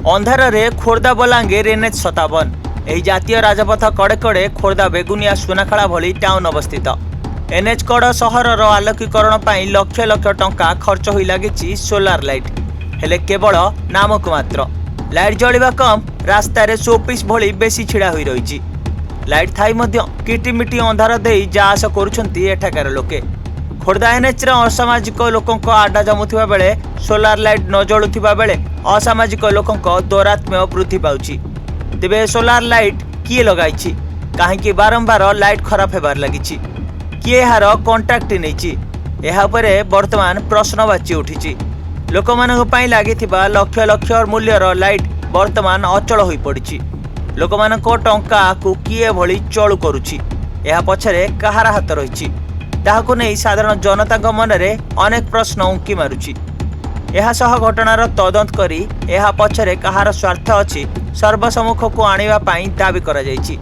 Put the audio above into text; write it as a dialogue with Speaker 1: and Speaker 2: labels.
Speaker 1: अंधार खोर्धा बलांगीर एनएच 57 यही जातीय राजपथ कड़े कड़े खोर्धा बेगुनिया सुनाखड़ा भली टाउन अवस्थित। एनएच कड़ सहर आलोकीकरण लक्ष लक्ष टंका खर्च हो लगी सोलार लाइट, हेले केवल नामक मात्र। लाइट जलिबा कम, रास्तार शोपीस भली बेसी छिड़ा हो रही। लाइट थाई मध्य किटिमिटी अंधार दे जा आस करुछंती एठाकार लोके। खोर्धा एनएच असामाजिक लोकों आडा जमुवा बेले सोलार लाइट न जलुवा बेले असामाजिक लोकों दौरात्म्य वृद्धि पाउछि। तेबे सोलार लाइट किए लगाई, कहीं बारंबार लाइट खराब होबार लगी, किए यार कंट्राक्ट नहीं, वर्तमान प्रश्नवाची उठी। लोक लगी लक्ष लक्ष मूल्यर लाइट वर्तमान अचल हो पड़ी। लोक टंका को किए भली चलु करुछि, यह पछरे कहार हाथ रही ताहाकु नहीं साधारण जनता मन में अनेक प्रश्न उंकी मारुछि। यह सह घटनार तदंत करी यह पछरे कहार स्वार्थ अछि सर्वसम्मुख को आनिबा पई दाबी करा जायछि।